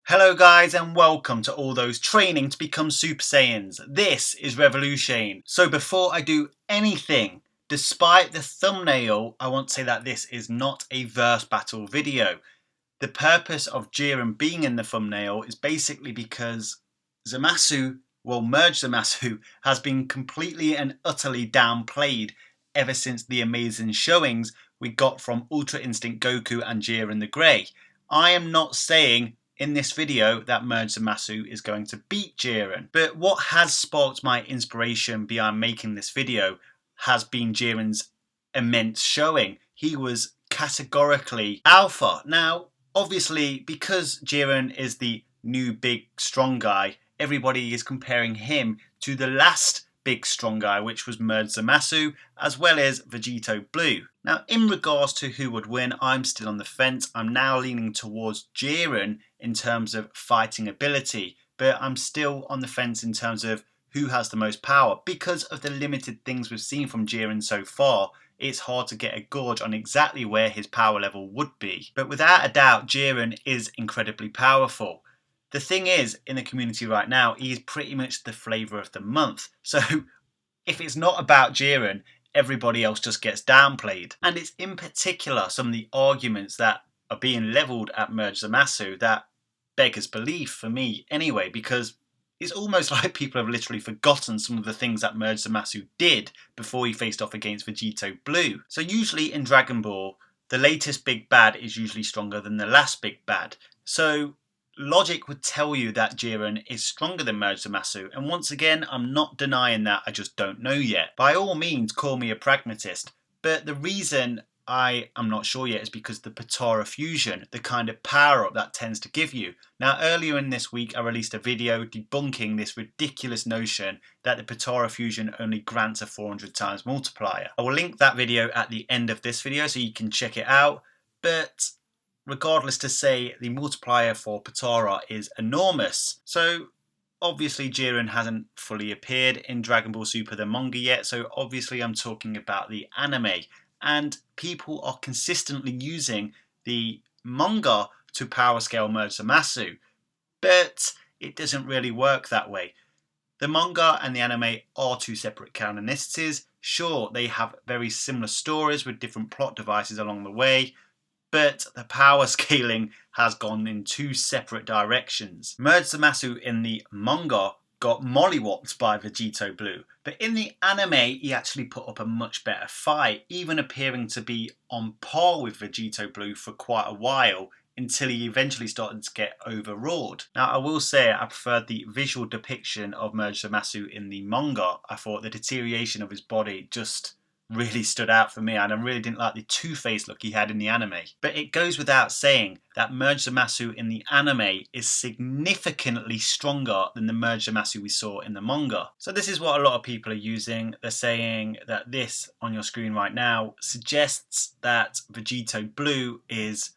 Hello guys and welcome to all those training to become Super Saiyans. This is Revolution. So before I do anything, despite the thumbnail, I want to say that this is not a verse battle video. The purpose of Jiren being in the thumbnail is basically because Merged Zamasu has been completely and utterly downplayed ever since the amazing showings we got from Ultra Instinct Goku and Jiren The Grey. I am not saying in this video that Merged Zamasu is going to beat Jiren, but what has sparked my inspiration behind making this video has been Jiren's immense showing. He was categorically alpha. Now, obviously, because Jiren is the new big strong guy, everybody is comparing him to the last big strong guy, which was Merged Zamasu, as well as Vegito Blue. Now, in regards to who would win, I'm still on the fence. I'm now leaning towards Jiren in terms of fighting ability, but I'm still on the fence in terms of who has the most power. Because of the limited things we've seen from Jiren so far, it's hard to get a gauge on exactly where his power level would be. But without a doubt, Jiren is incredibly powerful. The thing is, in the community right now, he is pretty much the flavour of the month. So if it's not about Jiren, everybody else just gets downplayed. And it's in particular some of the arguments that are being levelled at Merged Zamasu that beggars belief for me anyway, because it's almost like people have literally forgotten some of the things that Merged Zamasu did before he faced off against Vegito Blue. So usually in Dragon Ball, the latest big bad is usually stronger than the last big bad. So logic would tell you that Jiren is stronger than Merged Zamasu, and once again, I'm not denying that, I just don't know yet. By all means, call me a pragmatist, but the reason I am not sure yet is because the Potara fusion, the kind of power up that tends to give you. Now, earlier in this week, I released a video debunking this ridiculous notion that the Potara fusion only grants a 400 times multiplier. I will link that video at the end of this video so you can check it out, but regardless to say, the multiplier for Potara is enormous. So obviously Jiren hasn't fully appeared in Dragon Ball Super the manga yet, so obviously I'm talking about the anime. And people are consistently using the manga to power scale Merged Zamasu, but it doesn't really work that way. The manga and the anime are two separate canonicities. Sure, they have very similar stories with different plot devices along the way, but the power scaling has gone in two separate directions. Merged Zamasu in the manga got mollywopped by Vegito Blue, but in the anime he actually put up a much better fight, even appearing to be on par with Vegito Blue for quite a while until he eventually started to get overawed. Now, I will say I preferred the visual depiction of Merged Zamasu in the manga. I thought the deterioration of his body just really stood out for me, and I really didn't like the two-faced look he had in the anime. But it goes without saying that Merged Zamasu in the anime is significantly stronger than the Merged Zamasu we saw in the manga. So this is what a lot of people are using. They're saying that this on your screen right now suggests that Vegito Blue is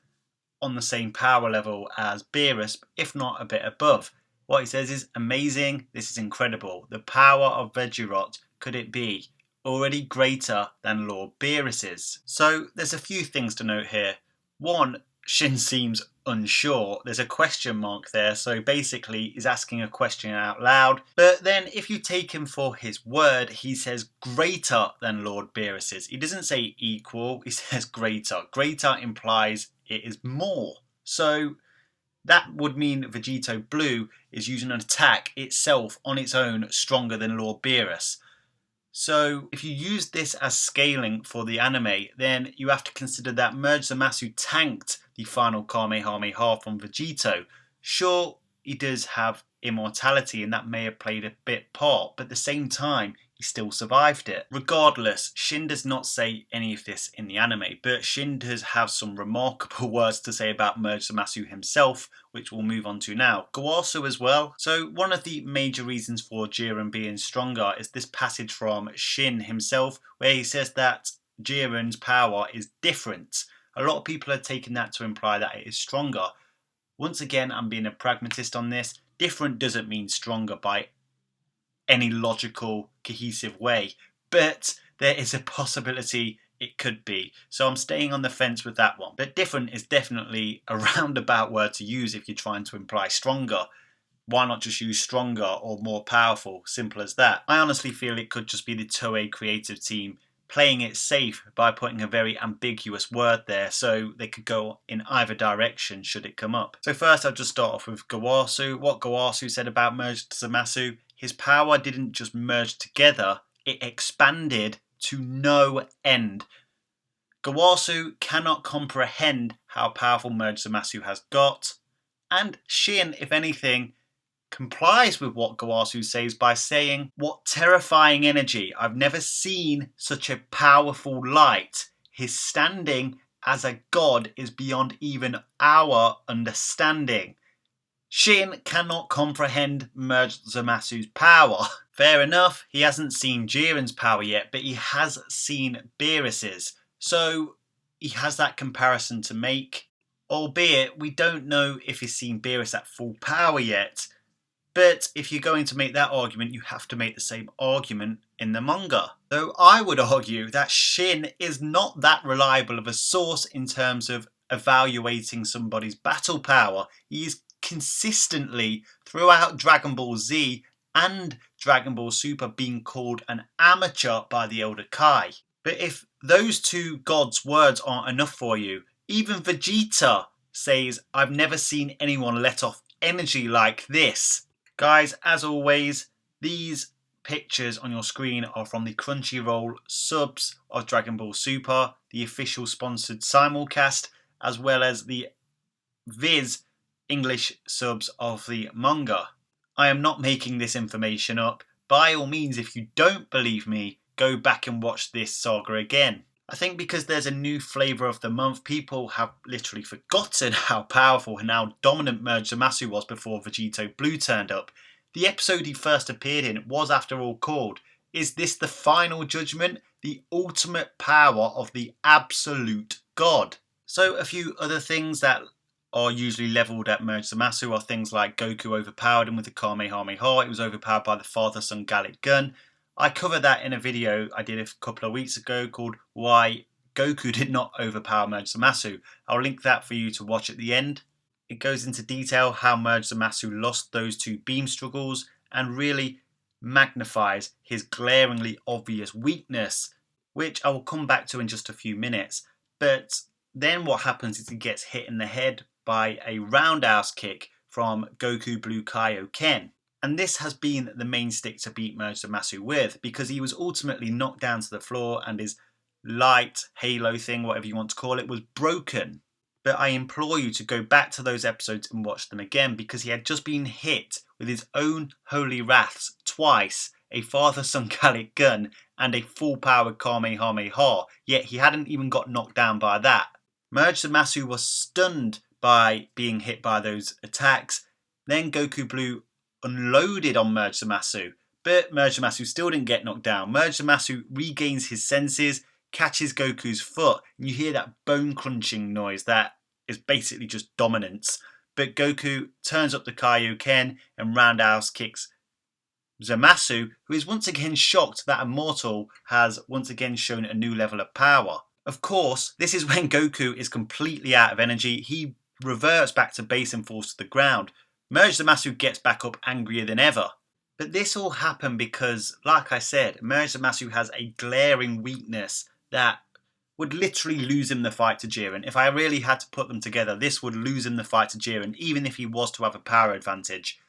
on the same power level as Beerus, if not a bit above. What he says is amazing, this is incredible. The power of Vegirot, could it be already greater than Lord Beerus's? So there's a few things to note here. One, Shin seems unsure. There's a question mark there, so basically he's asking a question out loud. But then if you take him for his word, he says greater than Lord Beerus's. He doesn't say equal, he says greater. Greater implies it is more. So that would mean Vegito Blue is using an attack itself on its own stronger than Lord Beerus. So if you use this as scaling for the anime, then you have to consider that Merged Zamasu tanked the final Kamehameha from Vegito. Sure, he does have immortality and that may have played a bit part, but at the same time, he still survived it. Regardless, Shin does not say any of this in the anime, but Shin does have some remarkable words to say about Merged Zamasu himself, which we'll move on to now. Gowasu as well. So one of the major reasons for Jiren being stronger is this passage from Shin himself, where he says that Jiren's power is different. A lot of people are taking that to imply that it is stronger. Once again, I'm being a pragmatist on this. Different doesn't mean stronger by any logical, cohesive way, but there is a possibility it could be. So I'm staying on the fence with that one. But different is definitely a roundabout word to use if you're trying to imply stronger. Why not just use stronger or more powerful? Simple as that. I honestly feel it could just be the Toei creative team playing it safe by putting a very ambiguous word there so they could go in either direction should it come up. So first I'll just start off with Gowasu. What Gowasu said about Merged Zamasu: his power didn't just merge together, it expanded to no end. Gowasu cannot comprehend how powerful Merged Zamasu has got, and Shin, if anything, complies with what Gowasu says by saying, "What terrifying energy! I've never seen such a powerful light. His standing as a god is beyond even our understanding." Shin cannot comprehend Merged Zamasu's power. Fair enough, he hasn't seen Jiren's power yet, but he has seen Beerus's. So he has that comparison to make. Albeit, we don't know if he's seen Beerus at full power yet. But if you're going to make that argument, you have to make the same argument in the manga. Though I would argue that Shin is not that reliable of a source in terms of evaluating somebody's battle power. He is consistently, throughout Dragon Ball Z and Dragon Ball Super, being called an amateur by the Elder Kai. But if those two gods' words aren't enough for you, even Vegeta says, "I've never seen anyone let off energy like this." Guys, as always, these pictures on your screen are from the Crunchyroll subs of Dragon Ball Super, the official sponsored simulcast, as well as the Viz English subs of the manga. I am not making this information up. By all means, if you don't believe me, go back and watch this saga again. I think because there's a new flavour of the month, people have literally forgotten how powerful and how dominant Merged Zamasu was before Vegito Blue turned up. The episode he first appeared in was, after all, called "Is This the Final Judgment? The Ultimate Power of the Absolute God." So a few other things that are usually levelled at Merged Zamasu are things like Goku overpowered him with the Kamehameha. It was overpowered by the father-son Gallic gun. I covered that in a video I did a couple of weeks ago called "Why Goku Did Not Overpower Merged Zamasu." I'll link that for you to watch at the end. It goes into detail how Merged Zamasu lost those two beam struggles and really magnifies his glaringly obvious weakness, which I will come back to in just a few minutes. But then what happens is he gets hit in the head by a roundhouse kick from Goku Blue Kaioken. And this has been the main stick to beat Merged Zamasu with, because he was ultimately knocked down to the floor and his light halo thing, whatever you want to call it, was broken. But I implore you to go back to those episodes and watch them again, because he had just been hit with his own holy wraths twice, a father-son Gallic gun and a full-powered Kamehameha, yet he hadn't even got knocked down by that. Merged Zamasu was stunned by being hit by those attacks. Then Goku Blue unloaded on Merged Zamasu, but Merged Zamasu still didn't get knocked down. Merged Zamasu regains his senses, catches Goku's foot, and you hear that bone crunching noise that is basically just dominance. But Goku turns up the Kaioken and roundhouse kicks Zamasu, who is once again shocked that a mortal has once again shown a new level of power. Of course, this is when Goku is completely out of energy. He reverts back to base and falls to the ground. Merged Zamasu gets back up angrier than ever. But this all happened because, like I said, Merged Zamasu has a glaring weakness that would literally lose him the fight to Jiren. If I really had to put them together, this would lose him the fight to Jiren, even if he was to have a power advantage.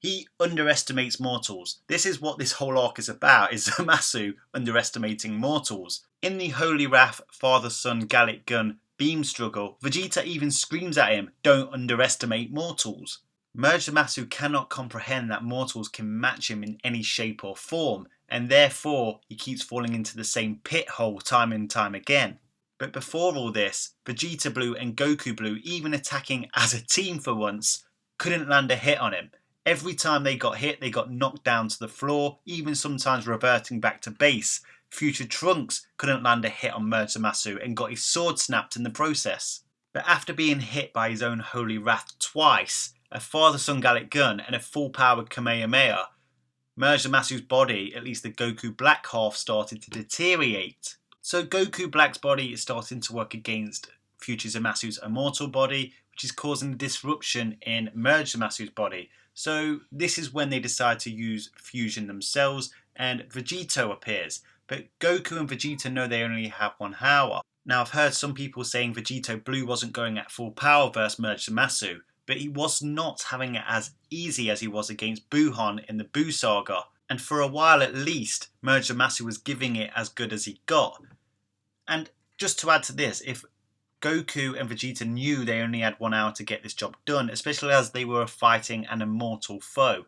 He underestimates mortals. This is what this whole arc is about, is Zamasu underestimating mortals. In the Holy Wrath father-son Gallic gun beam struggle, Vegeta even screams at him, "Don't underestimate mortals." Merged Zamasu cannot comprehend that mortals can match him in any shape or form, and therefore he keeps falling into the same pit hole time and time again. But before all this, Vegeta Blue and Goku Blue, even attacking as a team for once, couldn't land a hit on him. Every time they got hit, they got knocked down to the floor, even sometimes reverting back to base. Future Trunks couldn't land a hit on Merged Zamasu and got his sword snapped in the process. But after being hit by his own Holy Wrath twice, a father-son Gallic gun and a full-powered Kamehameha, Merged Zamasu's body, at least the Goku black half, started to deteriorate. So Goku Black's body is starting to work against Future Zamasu's immortal body, which is causing a disruption in Merged Zamasu's body. So this is when they decide to use fusion themselves, and Vegito appears. But Goku and Vegeta know they only have 1 hour. Now I've heard some people saying Vegito Blue wasn't going at full power versus Merged Zamasu, but he was not having it as easy as he was against Buhan in the Buu Saga. And for a while at least, Merged Zamasu was giving it as good as he got. And just to add to this, if Goku and Vegeta knew they only had 1 hour to get this job done, especially as they were fighting an immortal foe,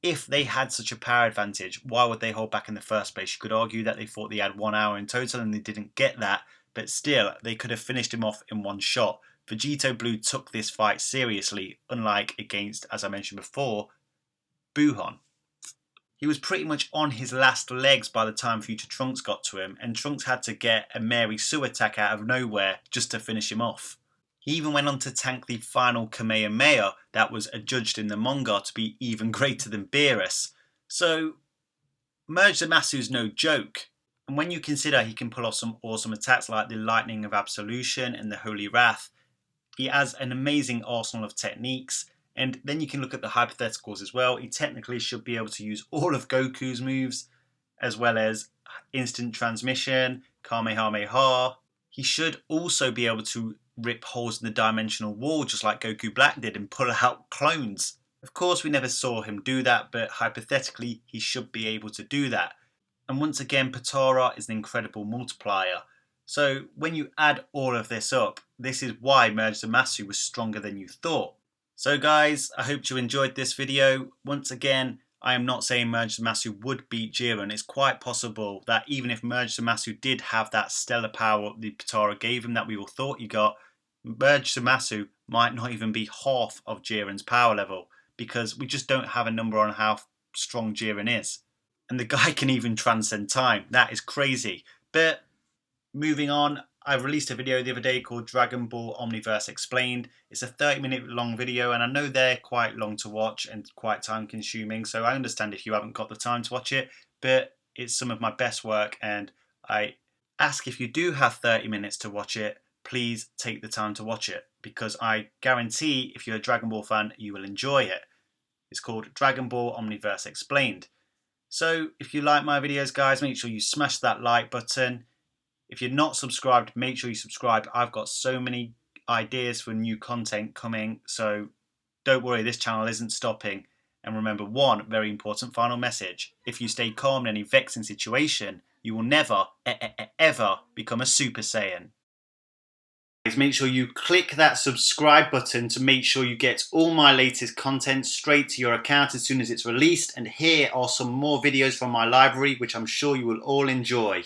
if they had such a power advantage, why would they hold back in the first place? You could argue that they thought they had 1 hour in total and they didn't get that, but still, they could have finished him off in one shot. Vegito Blue took this fight seriously, unlike against, as I mentioned before, Buhan. He was pretty much on his last legs by the time Future Trunks got to him, and Trunks had to get a Mary Sue attack out of nowhere just to finish him off. He even went on to tank the final Kamehameha that was adjudged in the manga to be even greater than Beerus. So, Merged Zamasu's no joke. And when you consider he can pull off some awesome attacks like the Lightning of Absolution and the Holy Wrath, he has an amazing arsenal of techniques. And then you can look at the hypotheticals as well. He technically should be able to use all of Goku's moves, as well as instant transmission, Kamehameha. He should also be able to rip holes in the dimensional wall just like Goku Black did and pull out clones. Of course we never saw him do that, but hypothetically he should be able to do that. And once again, Potara is an incredible multiplier. So when you add all of this up, this is why Merged Zamasu was stronger than you thought. So guys, I hope you enjoyed this video. Once again, I am not saying Merged Zamasu would beat Jiren. It's quite possible that even if Merged Zamasu did have that stellar power the Potara gave him that we all thought he got, Merged Zamasu might not even be half of Jiren's power level, because we just don't have a number on how strong Jiren is. And the guy can even transcend time. That is crazy. But moving on, I released a video the other day called Dragon Ball Omniverse Explained. It's a 30-minute long video, and I know they're quite long to watch and quite time consuming, so I understand if you haven't got the time to watch it, but it's some of my best work, and I ask if you do have 30 minutes to watch it, please take the time to watch it, because I guarantee if you're a Dragon Ball fan, you will enjoy it. It's called Dragon Ball Omniverse Explained. So if you like my videos, guys, make sure you smash that like button. If you're not subscribed, make sure you subscribe. I've got so many ideas for new content coming, so don't worry, this channel isn't stopping. And remember one very important final message. If you stay calm in any vexing situation, you will never, ever become a Super Saiyan. Make sure you click that subscribe button to make sure you get all my latest content straight to your account as soon as it's released. And here are some more videos from my library, which I'm sure you will all enjoy.